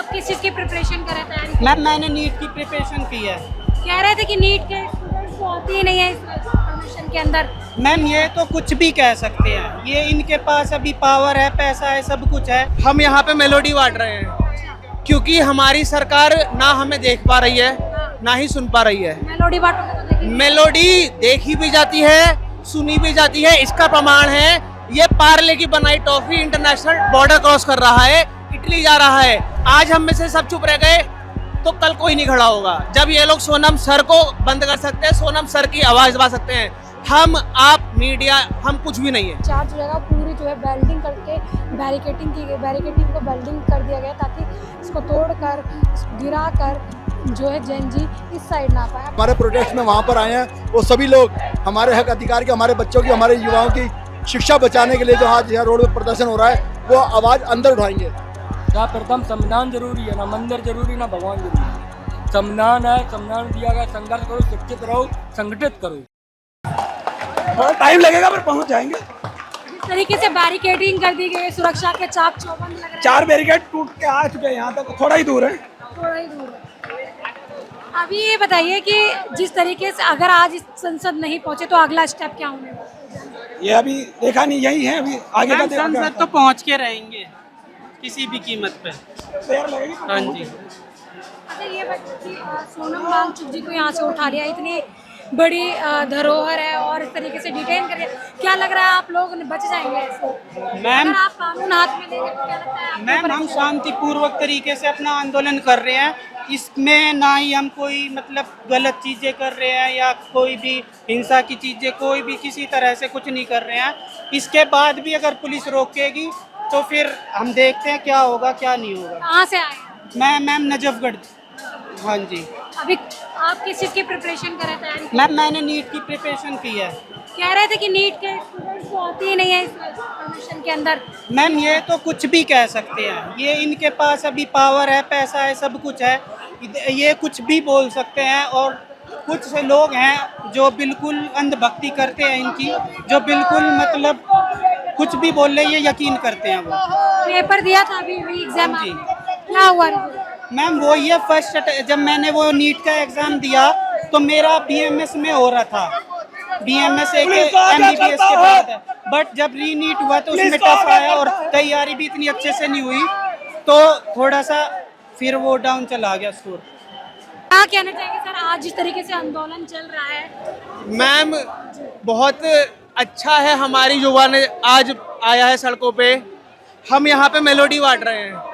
आप किस चीज़ की प्रिपरेशन कर रहे थे? मैम मैंने नीट की प्रिपरेशन की है। कह रहे थे कि नीट के स्टूडेंट्स को आती ही नहीं है इस प्रमोशन के अंदर। मैम ये तो कुछ भी कह सकते हैं, ये इनके पास अभी पावर है, पैसा है, सब कुछ है। हम यहाँ पे मेलोडी बांट रहे हैं क्योंकि हमारी सरकार ना हमें देख पा रही है ना ही सुन पा रही है। मेलोडी बांटोगे तो देखिए। मेलोडी देखी भी जाती है, सुनी भी जाती है। इसका प्रमाण है ये पार्ले की बनाई टॉफी इंटरनेशनल बॉर्डर क्रॉस कर रहा है, इटली जा रहा है। आज हम में से सब चुप रह गए तो कल कोई नहीं खड़ा होगा। जब ये लोग सोनम सर को बंद कर सकते हैं, सोनम सर की आवाज दबा सकते हैं, हम आप मीडिया हम कुछ भी नहीं है। चार जगह पूरी जो है वेल्डिंग करके बैरिकेटिंग की गई, बैरिकेटिंग को वेल्डिंग कर दिया गया ताकि इसको तोड़कर गिरा कर जो है जैन जी इस साइड ना पाए। हमारे प्रोटेस्ट में वहाँ पर आए हैं वो सभी लोग, हमारे हक अधिकार के, हमारे बच्चों की, हमारे युवाओं की शिक्षा बचाने के लिए जो आज यहाँ रोड पर प्रदर्शन हो रहा है वो आवाज़ अंदर उठाएंगे। क्या प्रथम संविधान जरूरी है, ना मंदिर जरूरी ना भगवान जरूरी है। संविधान है, संविधान दिया गया, संघर्ष करो, शिक्षित रहो, संगठित करो। थोड़ा टाइम लगेगा पर पहुंच जाएंगे। इस तरीके से बैरिकेडिंग कर दी गई, सुरक्षा के चाक चौबंद लग रहे हैं। 4 बैरिकेड टूट के आ चुके हैं, यहाँ तक थोड़ा ही दूर है। थोड़ा ही दूर है। अभी ये बताइए कि जिस तरीके से अगर आज इस संसद नहीं पहुंचे तो अगला स्टेप क्या होने वाला है? ये अभी देखा नहीं, यही है अभी आगे का। संसद तो पहुंच के रहेंगे किसी भी कीमत पे। देर लगेगी। हाँ जी। अच्छा ये बताइए सोनम वांगचुक जी को यहाँ से उठा लिया, इतनी बड़ी धरोहर है और इस तरीके से डिटेन कर, क्या लग रहा है आप लोग बच जाएंगे ऐसे? मैम अगर आप कानून हाथ में लेंगे तो क्या लगता है आपके मैम ऊपर हम action? शांतिपूर्वक तरीके से अपना आंदोलन कर रहे हैं। इसमें ना ही हम कोई मतलब गलत चीज़ें कर रहे हैं या कोई भी हिंसा की चीज़ें, कोई भी किसी तरह से कुछ नहीं कर रहे हैं। इसके बाद भी अगर पुलिस रोकेगी तो फिर हम देखते हैं क्या होगा क्या नहीं होगा। कहाँ से आए हैं? मैम नजफगढ़। हाँ जी। अभी आप किस चीज़ की प्रिपरेशन कर रहे थे? मैम मैंने नीट की प्रिपरेशन की है। कह रहे थे कि नीट के स्टूडेंट्स को आती ही नहीं है इस प्रमोशन के अंदर। मैम ये तो कुछ भी कह सकते हैं, ये इनके पास अभी पावर है, पैसा है, सब कुछ है, ये कुछ भी बोल सकते हैं। और कुछ से लोग हैं जो बिल्कुल अंधभक्ति करते हैं इनकी, जो बिल्कुल मतलब कुछ भी बोल रहे ये यकीन करते हैं वो। पेपर दिया था अभी एग्जाम, जी। क्या हुआ रिजल्ट? मैम वो ये फर्स्ट जब मैंने वो नीट का एग्ज़ाम दिया तो मेरा बीएमएस में हो रहा था, बीएमएस एक एमबीबीएस के बाद है। बट जब री नीट हुआ तो उसमें टफ आया और तैयारी भी इतनी अच्छे से नहीं हुई तो थोड़ा सा फिर वो डाउन चला गया स्कोर। क्या कहना चाहेंगे सर, आज जिस तरीके से आंदोलन चल रहा है? मैम बहुत अच्छा है, हमारी युवा ने आज आया है सड़कों पे। हम यहाँ पे मेलोडी बांट रहे हैं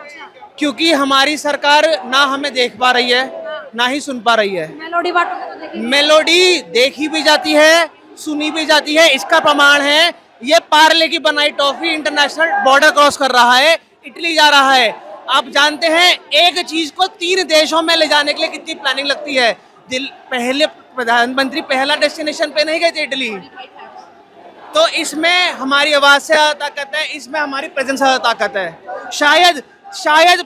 क्योंकि हमारी सरकार ना हमें देख पा रही है ना ही सुन पा रही है। मेलोडी बांटोगे तो देखिए। मेलोडी देखी भी जाती है, सुनी भी जाती है। इसका प्रमाण है ये पार्ले की बनाई टॉफी इंटरनेशनल बॉर्डर क्रॉस कर रहा है, इटली जा रहा है। आप जानते हैं एक चीज को 3 देशों में ले जाने के लिए कितनी प्लानिंग लगती है। पहले प्रधानमंत्री पहला डेस्टिनेशन पे नहीं गए थे इटली, तो इसमें हमारी आवाज से ज़्यादा ताकत है, इसमें हमारी प्रेजेंस से ज़्यादा ताकत है। शायद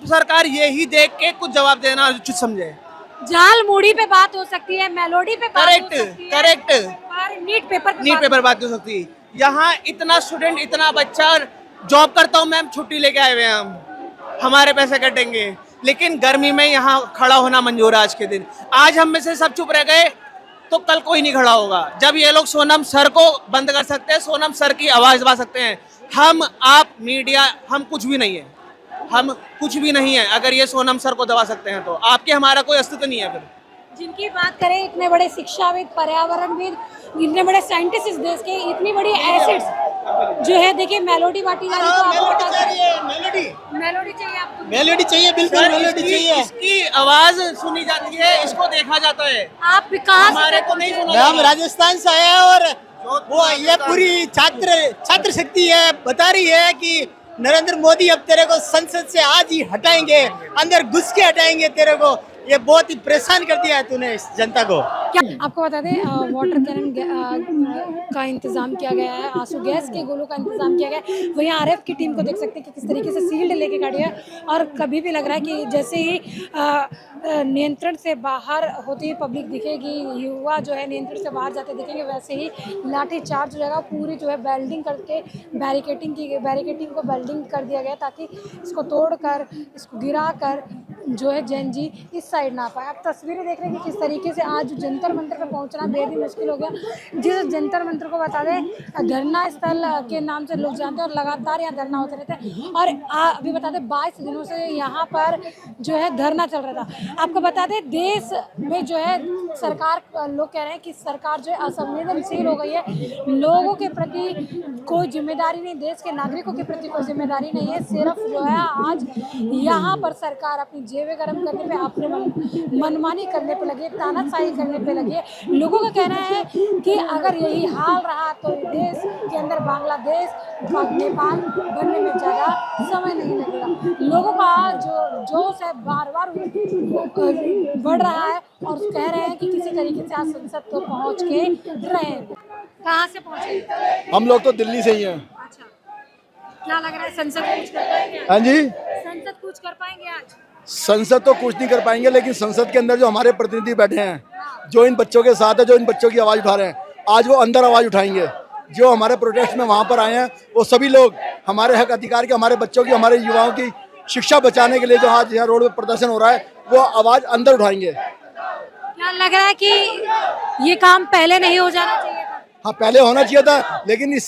सरकार यही देख के कुछ जवाब देना उचित समझे। जाल मूड़ी पे बात हो सकती है, मेलोडी पे बात हो सकती है, करेक्ट। पर नीट पेपर बात हो सकती है। यहाँ इतना स्टूडेंट, इतना बच्चा जॉब करता हूँ मैम, छुट्टी लेके आए हुए हैं हम, हमारे पैसे कटेंगे, लेकिन गर्मी में यहाँ खड़ा होना मंजूर है आज के दिन। आज हम में से सब चुप रह गए तो कल कोई नहीं खड़ा होगा। जब ये लोग सोनम सर को बंद कर सकते हैं, सोनम सर की आवाज दबा सकते हैं, हम आप मीडिया हम कुछ भी नहीं है, हम कुछ भी नहीं है। अगर ये सोनम सर को दबा सकते हैं तो आपके हमारा कोई अस्तित्व नहीं है। फिर जिनकी बात करें, इतने बड़े शिक्षाविद, पर्यावरणविद, इतने बड़े साइंटिस्ट इस देश के, इतनी बड़ी एसेट्स जो है, देखिए मेलोडी बांटी जा रही है तो आपको मेलोडी चाहिए आपको? मेलोडी चाहिए, बिल्कुल मेलोडी चाहिए। इसकी आवाज सुनी जाती है, इसको देखा जाता है। आप कहाँ हमारे से को नहीं सुना। हम राजस्थान से आए हैं और वो ये पूरी छात्र शक्ति है, बता रही है कि नरेंद्र मोदी अब तेरे को संसद से आज ही हटाएंगे, अंदर घुस के हटाएंगे तेरे को। ये बहुत ही परेशान कर दिया है तूने इस जनता को। क्या आपको बता दें, वाटर कैनन का इंतजाम किया गया है, आंसू गैस के गोलों का इंतजाम किया गया है। वहीं आरएफ की टीम को देख सकते हैं कि किस तरीके से सील्ड लेके खड़ी है और कभी भी लग रहा है कि जैसे ही नियंत्रण से बाहर होती हुई पब्लिक दिखेगी, युवा जो है नियंत्रण से बाहर जाते दिखेंगे, वैसे ही लाठी चार्ज जो है पूरी जो है वेल्डिंग करके बैरिकेटिंग की गई, बैरिकेटिंग को वेल्डिंग कर दिया गया ताकि इसको तोड़कर, इसको गिरा कर जो है जैन जी इस साइड ना आ पाए। आप तस्वीरें देख रहे हैं कि किस तरीके से आज जंतर मंतर पे पहुंचना बेहद ही मुश्किल हो गया। जिस जंतर मंतर को बता दें धरना स्थल के नाम से लोग जानते हैं और लगातार यहाँ धरना होते रहते हैं। और अभी बता दें 22 दिनों से यहाँ पर जो है धरना चल रहा था। आपको बता दें देश में जो है सरकार, लोग कह रहे हैं कि सरकार जो है असंवेदनशील हो गई है, लोगों के प्रति कोई जिम्मेदारी नहीं, देश के नागरिकों के प्रति कोई जिम्मेदारी नहीं है। सिर्फ जो है आज यहाँ पर सरकार अपनी जेबें गर्म करने पे, अपने मनमानी करने पे लगे, तानाशाही करने पे लगे। लोगों का कहना है कि अगर यही हाल रहा तो देश के अंदर बांग्लादेश, नेपाल बनने में ज़्यादा समय नहीं लगेगा। लोगों का जो जोश है बार बार बढ़ रहा है और कह रहे हैं कि किसी तरीके से आज संसद को पहुँच के रहे। कहाँ से पहुँचे? हम लोग तो दिल्ली से ही हैं। अच्छा, क्या लग रहा है संसद कुछ कर पाएंगे? हाँ जी, संसद कुछ कर पाएंगे आज? संसद तो कुछ नहीं कर पाएंगे, लेकिन संसद के अंदर जो हमारे प्रतिनिधि बैठे हैं, जो इन बच्चों के साथ है, जो इन बच्चों की आवाज़ उठा रहे हैं, आज वो अंदर आवाज़ उठाएंगे। जो हमारे प्रोटेस्ट में वहाँ पर आए हैं वो सभी लोग हमारे हक अधिकार के, हमारे बच्चों की, हमारे युवाओं की शिक्षा बचाने के लिए जो आज यहाँ रोड पर प्रदर्शन हो रहा है वो आवाज़ अंदर उठाएंगे। क्या लग रहा है कि ये काम पहले नहीं हो जाना चाहिए था? हाँ, पहले होना चाहिए था, लेकिन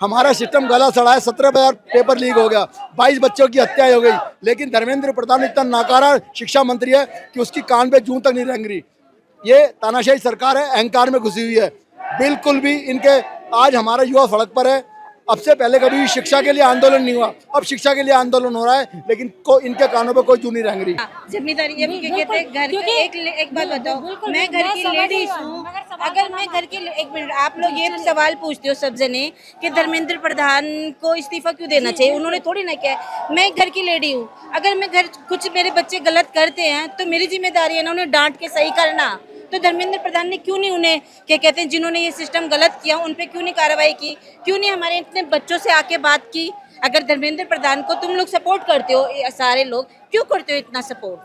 हमारा सिस्टम गला सड़ा है। 17,000 पेपर लीक हो गया, 22 बच्चों की हत्या हो गई, लेकिन धर्मेंद्र प्रधान इतना नाकारा शिक्षा मंत्री है कि उसकी कान पे जूं तक नहीं रेंग रही। ये तानाशाही सरकार है, अहंकार में घुसी हुई है। बिल्कुल भी इनके आज हमारा युवा सड़क पर है। अब से पहले कभी भी शिक्षा के लिए आंदोलन नहीं हुआ, अब शिक्षा के लिए आंदोलन हो रहा है, लेकिन इनके कानों पे कोई जू नहीं रेंग रही। जिम्मेदारी ये भी कहते हैं घर के एक बात बताओ, मैं घर की लेडीज हूँ। अगर मैं घर के एक मिनट, आप लोग ये सवाल पूछते हो सब जने कि धर्मेंद्र प्रधान को इस्तीफा क्यों देना चाहिए, उन्होंने थोड़ी ना किया। मैं घर की लेडी हूँ, अगर मैं घर कुछ मेरे बच्चे गलत करते हैं तो मेरी जिम्मेदारी है ना उन्हें डांट के सही करना। तो धर्मेंद्र प्रधान ने क्यों नहीं उन्हें क्या कहते हैं, जिन्होंने ये सिस्टम गलत किया उन पे क्यों नहीं कार्रवाई की, क्यों नहीं हमारे इतने बच्चों से आके बात की। अगर धर्मेंद्र प्रधान को तुम लोग सपोर्ट करते हो, सारे लोग क्यों करते हो इतना सपोर्ट?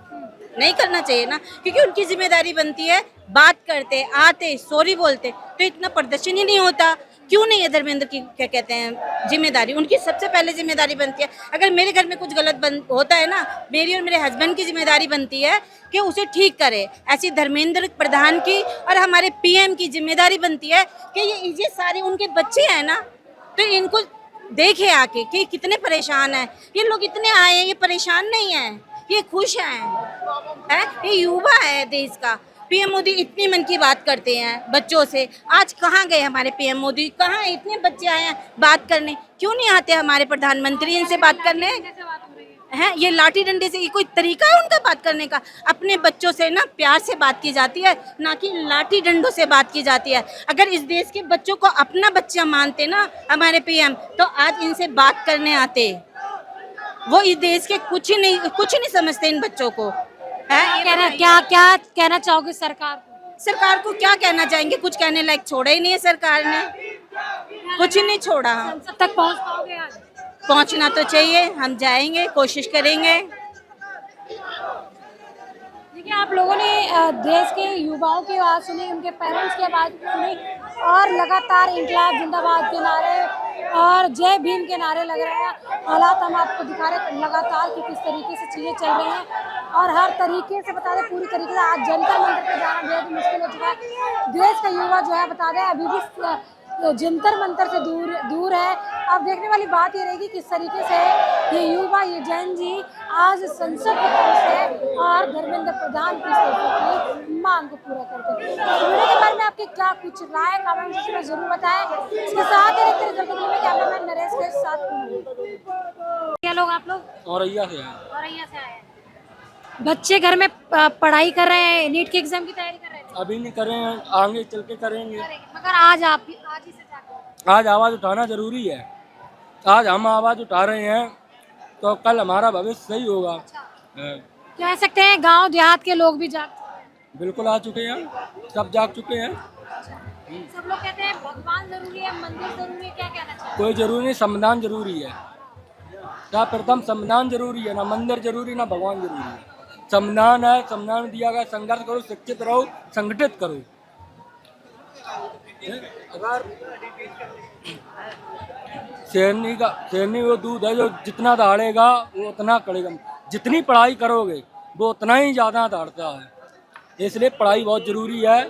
नहीं करना चाहिए ना, क्योंकि उनकी जिम्मेदारी बनती है बात करते, आते, सॉरी बोलते, तो इतना प्रदर्शन ही नहीं होता। क्यों नहीं है धर्मेंद्र की क्या कहते हैं जिम्मेदारी? उनकी सबसे पहले जिम्मेदारी बनती है, अगर मेरे घर में कुछ गलत होता है ना, मेरी और मेरे हस्बैंड की जिम्मेदारी बनती है कि उसे ठीक करे। ऐसी धर्मेंद्र प्रधान की और हमारे पीएम की जिम्मेदारी बनती है कि ये सारे उनके बच्चे हैं ना, तो इनको देखे आके कि कितने परेशान हैं ये लोग। इतने आए हैं, ये परेशान नहीं है, ये खुश हैं, ये युवा है देश का। पीएम मोदी इतनी मन की बात करते हैं बच्चों से, आज कहाँ गए हमारे पीएम मोदी? कहाँ इतने बच्चे आए हैं बात करने, क्यों नहीं आते हमारे प्रधानमंत्री इनसे बात करने? हैं ये लाठी डंडे से, ये कोई तरीका है उनका बात करने का? अपने बच्चों से ना प्यार से बात की जाती है, ना कि लाठी डंडों से बात की जाती है। अगर इस देश के बच्चों को अपना बच्चा मानते ना हमारे पीएम, तो आज इनसे बात करने आते। वो इस देश के कुछ नहीं समझते इन बच्चों को। क्या कहना चाहोगे सरकार को? सरकार को क्या कहना चाहेंगे? कुछ कहने लायक छोड़ा ही नहीं है सरकार ने, कुछ ही नहीं छोड़ा। संसद तक पहुंच पाओगे आज? पहुंचना तो चाहिए, हम जाएंगे, कोशिश करेंगे। देखिए, आप लोगों ने देश के युवाओं की आवाज़ सुनी, उनके पेरेंट्स की आवाज़ सुनी, और लगातार इंकलाब जिंदाबाद के नारे और जय भीम के नारे लग रहे हैं। हालात हम आपको दिखा रहे हैं लगातार कि किस तरीके से चीज़ें चल रही हैं, और हर तरीके से बता दें, पूरी तरीके से आज जंतर मंतर पर जाना बेहद मुश्किल हो चुका है। देश का युवा जो है बता दें अभी भी जंतर मंतर से दूर है। अब देखने वाली बात ये रहेगी किस तरीके से ये युवा, ये जैन जी आज संसद में पहुंचते और धर्मेंद्र प्रधान की मांग को पूरा करते हैं। इस वीडियो के बारे में आपकी क्या कुछ राय कमेंट सेक्शन में जरूर बताएं। इसके साथ ही कैमरामैन नरेश के साथ क्या लोग आप लोग औरैया से आए। औरैया से आए, बच्चे घर में पढ़ाई कर रहे हैं, नीट के एग्जाम की तैयारी कर रहे हैं? अभी नहीं कर रहे हैं, आगे चल के करेंगे। मगर आज ही से जाकर आज आवाज़ उठाना जरूरी है। आज हम आवाज़ उठा रहे हैं तो कल हमारा भविष्य सही होगा। कह सकते हैं गांव देहात के लोग भी जाग चुके हैं। बिल्कुल आ चुके हैं, सब जाग चुके हैं। सब लोग कहते हैं भगवान जरूरी है, मंदिर जरूरी है, क्या कहना चाहिए? कोई जरूरी नहीं, संविधान जरूरी है। क्या प्रथम संविधान जरूरी है, ना मंदिर जरूरी, ना भगवान जरूरी है। संविधान है, संविधान दिया गया, संघर्ष करो, शिक्षित रहो, संगठित करो। अगर शेरनी वो दूध है जो जितना दहाड़ेगा वो उतना करेगा। जितनी पढ़ाई करोगे वो उतना ही ज़्यादा दौड़ता है। इसलिए पढ़ाई बहुत ज़रूरी है।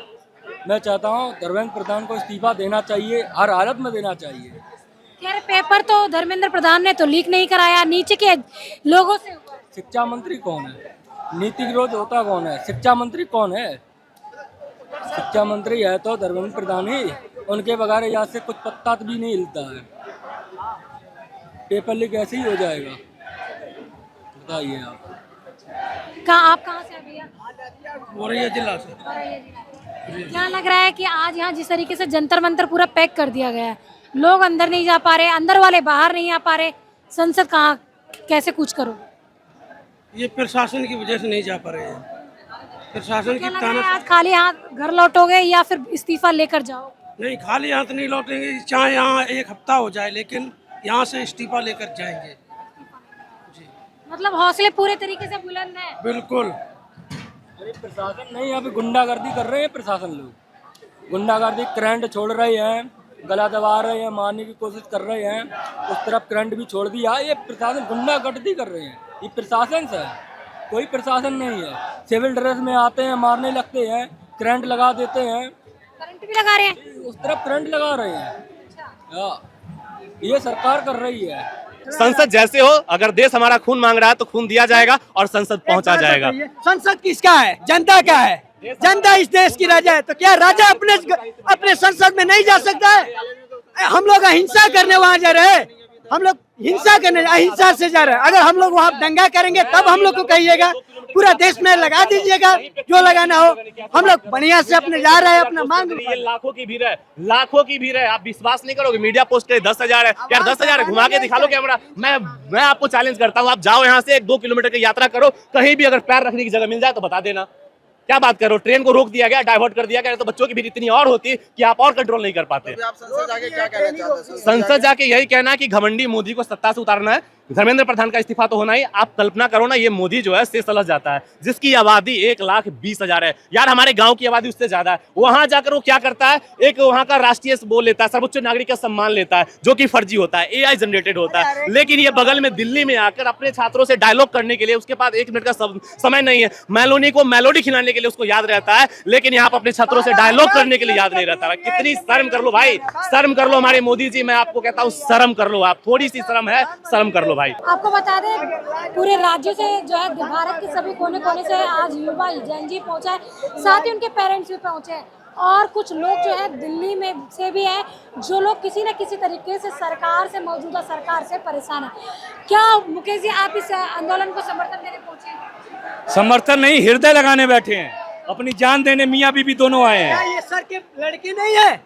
मैं चाहता हूँ धर्मेंद्र प्रधान को इस्तीफा देना चाहिए, हर हालत में देना चाहिए। कह रहे पेपर तो धर्मेंद्र प्रधान ने तो लीक नहीं कराया, नीचे के लोगों से हुआ। शिक्षा मंत्री कौन है? नीति विरोध होता कौन है? शिक्षा मंत्री कौन है? शिक्षा मंत्री है तो धर्मेंद्र प्रधान ही, उनके बगैर यहाँ से कुछ पत्ता भी नहीं हिलता है। पेपर लीक ऐसे ही हो जाएगा, बताइए आप। आप कहाँ से हैं भैया? मोरैया जिला से। क्या लग रहा है कि आज यहाँ जिस तरीके से जंतर मंतर पूरा पैक कर दिया गया है, लोग अंदर नहीं जा पा रहे, अंदर वाले बाहर नहीं आ पा रहे, संसद कहाँ कैसे कुछ करो? ये प्रशासन की वजह से नहीं जा पा रहे हैं। प्रशासन क्या की लग रहा ताना है आज खाली हाथ घर लौटोगे या फिर इस्तीफा लेकर जाओ? नहीं, खाली हाथ नहीं लौटेंगे, चाहे यहाँ एक हफ्ता हो जाए, लेकिन यहाँ से इस्तीफा लेकर जाएंगे। मतलब हौसले पूरे तरीके से बुलंद है। बिल्कुल। अरे प्रशासन नहीं, अभी गुंडागर्दी कर रहे हैं प्रशासन लोग। गुंडागर्दी, करंट छोड़ रहे हैं, गला दबा रहे हैं, मारने की कोशिश कर रहे हैं, उस तरफ करंट भी छोड़ दिया। ये प्रशासन गुंडागर्दी कर रहे हैं, ये प्रशासन से है, कोई प्रशासन नहीं है। सिविल ड्रेस में आते हैं, मारने लगते हैं, करंट लगा देते हैं, करंट भी लगा रहे हैं, उस तरफ करंट लगा रहे हैं। ये सरकार कर रही है। संसद जैसे हो, अगर देश हमारा खून मांग रहा है तो खून दिया जाएगा और संसद पहुंचा जाएगा। संसद किसका है? जनता का है। जनता इस देश की राजा है, तो क्या राजा अपने संसद में नहीं जा सकता है? हम लोग अहिंसा करने वहाँ जा रहे हैं, हम लोग हिंसा करने अहिंसा से जा रहे हैं। अगर हम लोग वहाँ दंगा करेंगे तब हम लोग को कहिएगा, पूरा देश में लगा दीजिएगा जो लगाना हो। हम लोग बढ़िया से अपने जा रहे हैं, अपना मांग। ये लाखों की भीड़ है, लाखों की भीड़ है। आप विश्वास नहीं करोगे, मीडिया पोस्ट करे 10,000 है यार, 10,000 है, घुमा के दिखा लो कैमरा। मैं आपको चैलेंज करता हूँ, आप जाओ यहाँ से 1-2 किलोमीटर की यात्रा करो, कहीं भी अगर पैर रखने की जगह मिल जाए तो बता देना। क्या बात करो, ट्रेन को रोक दिया गया, डाइवर्ट कर दिया गया, तो बच्चों की भीड़ इतनी और होती कि आप और कंट्रोल नहीं कर पाते। आप संसद जाके क्या कहना चाहते हैं? संसद जाके यही कहना है कि घमंडी मोदी को सत्ता से उतारना है, धर्मेंद्र प्रधान का इस्तीफा तो होना ही। आप कल्पना करो ना, ये मोदी जो है शेष जाता है, जिसकी आबादी 1,20,000 है यार, हमारे गांव की आबादी उससे ज्यादा है। वहां जाकर वो क्या करता है, एक वहां का राष्ट्रीय बोल लेता है, सर्वोच्च नागरिक का सम्मान लेता है, जो कि फर्जी होता है, AI जनरेटेड होता है। लेकिन ये बगल में दिल्ली में आकर अपने छात्रों से डायलॉग करने के लिए उसके पास 1 मिनट का समय नहीं है। मेलोनी को मेलोडी खिलाने के लिए उसको याद रहता है, लेकिन यहाँ पर अपने छात्रों से डायलॉग करने के लिए याद नहीं रहता है। कितनी शर्म कर लो भाई, शर्म कर लो हमारे मोदी जी। मैं आपको कहता हूँ शर्म कर लो, आप थोड़ी सी शर्म है, शर्म कर लो भाई। आपको बता दें, पूरे राज्य से जो है भारत के सभी कोने कोने से आज युवा जैन जी पहुंचा है, साथ ही उनके पेरेंट्स भी पहुंचे हैं, और कुछ लोग जो है दिल्ली में से भी हैं, जो लोग किसी न किसी तरीके से सरकार से, मौजूदा सरकार से परेशान है। क्या मुकेश जी आप इस आंदोलन को समर्थन देने पहुंचे? समर्थन नहीं, हृदय लगाने बैठे हैं, अपनी जान देने मियाँ बीबी दोनों आए हैं। ये सर के लड़के नहीं है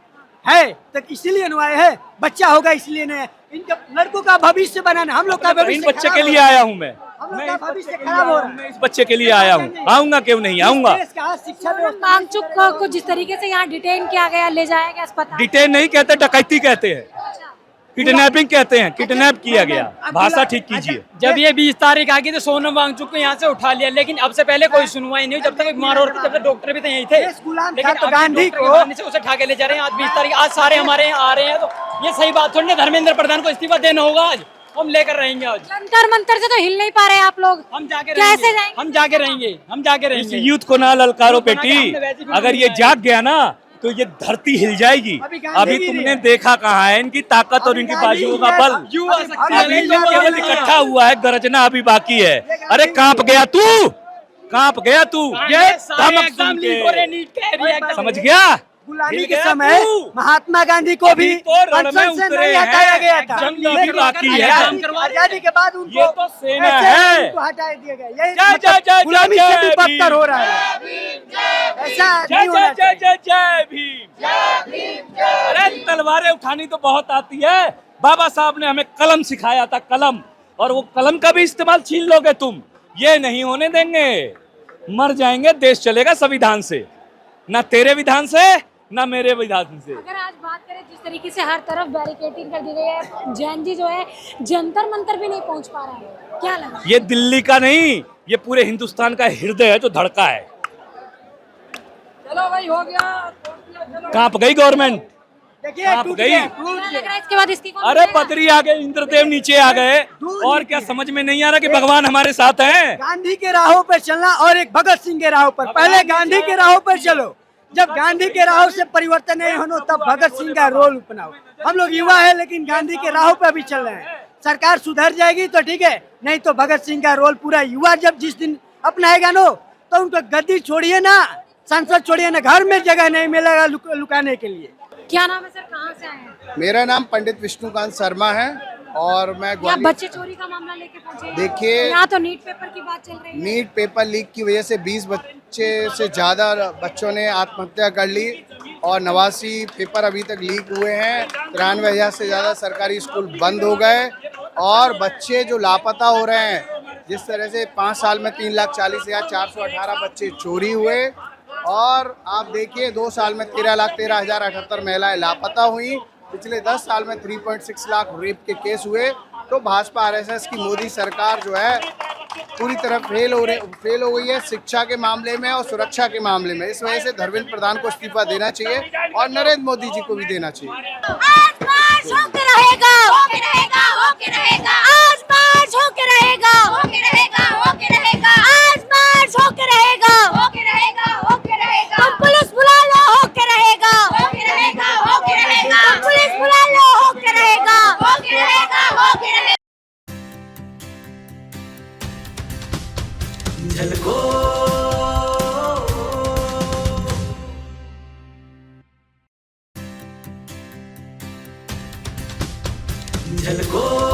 तो इसीलिए आए हैं, बच्चा होगा इसलिए नहीं है। इनके लड़कों का भविष्य बनाना, हम लोग का भविष्य इन बच्चे के लिए आया हूँ मैं भविष्य खराब हो रहा है। मैं इस बच्चे के लिए आया हूँ, आऊंगा क्यों नहीं आऊंगा। शिक्षा मांगचुक को जिस तरीके से यहाँ डिटेन किया गया, ले जाया गया अस्पताल, डिटेन नहीं कहते, डकैती कहते हैं, किडनैपिंग कहते हैं, किडनैप किया गया। भाषा ठीक कीजिए। जब ये 20 तारीख आ गई तो सोनम वांगचुक को यहाँ से उठा लिया, लेकिन अब से पहले कोई सुनवाई नहीं हुई। जब तक बीमार हो रही थी तब तक डॉक्टर भी तो यहीं थे, लेकिन तो गांधी को से उसे उठा के ले जा रहे हैं। आज 20 तारीख, आज सारे हमारे यहाँ आ रहे हैं, तो ये सही बात थोड़ी ना। धर्मेंद्र प्रधान को इस्तीफा देना होगा, आज हम लेकर रहेंगे। आज जंतर मंतर से तो हिल नहीं पा रहे हैं आप लोग, हम जाके कैसे रहेंगे, जाएंगे? हम जाके रहेंगे, हम जाके इस रहेंगे। यूथ को ना ललकारो बेटी, अगर ये जाग गया ना तो ये धरती हिल जाएगी। अभी तुमने देखा कहाँ है इनकी ताकत और इनकी बाजुओं का बल। अभी तो केवल इकट्ठा हुआ है, गरजना अभी बाकी है। अरे कांप गया तू, कांप गया तू, ये धमक सुन के। समझ गया? गुलामी के समय महात्मा गांधी को भी संसद से नहीं हटाया गया था, जंग अभी बाकी है। आजादी के बाद उनको ये तो सेना है, उनको हटा दिया गया। यही जय जय जय गुलामी जय से भी जय बदतर भीम। हो रहा है, ऐसा जय नहीं होना जय जय चाहिए। जय जय भीम। अरे तलवारें उठानी तो बहुत आती है, बाबा साहब ने हमें कलम सिखाया था, कलम, और वो कलम का भी इस्तेमाल छीन लोगे तुम, ये नहीं होने देंगे। मर जाएंगे, देश चलेगा संविधान से, ना तेरे विधान से ना मेरे विधान से। अगर आज बात करें जिस तरीके से हर तरफ बैरिकेडिंग कर दी गई है, जैन जी जो है जंतर मंतर भी नहीं पहुंच पा रहा है, क्या लगा? ये दिल्ली का नहीं, ये पूरे हिंदुस्तान का हृदय है जो धड़का है। चलो भाई, हो गया। कांप गई गवर्नमेंट, देखिए आप टूट गई। गया, टूट लग गया। रहा है इसके बाद इस्तीफा अरे बद्री आ गए, इंद्रदेव नीचे आ गए, और क्या समझ में नहीं आ रहा कि भगवान हमारे साथ हैं। गांधी के राहों पर चलना और एक भगत सिंह के राहों पर, पहले गांधी के राहों पर चलो, जब गांधी के राहों से परिवर्तन नहीं होना तब भगत सिंह का रोल अपनाओ। हम लोग युवा है लेकिन गांधी के राहों पर भी चल रहे हैं। सरकार सुधर जाएगी तो ठीक है, नहीं तो भगत सिंह का रोल पूरा युवा जब जिस दिन अपनाएगा नो तो उनको गद्दी छोड़िए ना, संसद छोड़िए ना, घर में जगह नहीं मिलेगा लुकाने के लिए। क्या नाम है सर, कहाँ से आए हैं? मेरा नाम पंडित विष्णुकांत शर्मा है और मैं क्या ग्वालियर। बच्चे चोरी का मामला लेके पहुंचे हैं? देखिए, यहाँ तो नीट पेपर की बात चल रही है। नीट पेपर लीक की वजह से 20 बच्चे से ज़्यादा बच्चों ने आत्महत्या कर ली और 89 पेपर अभी तक लीक हुए हैं। 93,000 से ज़्यादा सरकारी स्कूल बंद हो गए और बच्चे जो लापता हो रहे हैं, जिस तरह से 5 साल में 3,40,418 बच्चे चोरी हुए और आप देखिए 2 साल में 13,13,078 महिलाएं लापता हुई। पिछले 10 साल में 3.6 लाख रेप के केस हुए। तो भाजपा आरएसएस की मोदी सरकार जो है पूरी तरह फेल हो गई है शिक्षा के मामले में और सुरक्षा के मामले में। इस वजह से धर्मेंद्र प्रधान को इस्तीफा देना चाहिए और नरेंद्र मोदी जी को भी देना चाहिए। आज मार्च होके रहेगा, होके रहेगा, होके रहेगा। आज मार्च होके रहेगा, होके रहेगा, होके रहेगा। आज मार्च होके रहेगा, होके रहेगा, होके रहेगा। तुम पुलिस बुला लो, होके रहेगा, होके रहेगा, होके रहेगा। तुम पुलिस बुला लो, होके रहेगा, होके रहेगा, होके रहेगा। झलको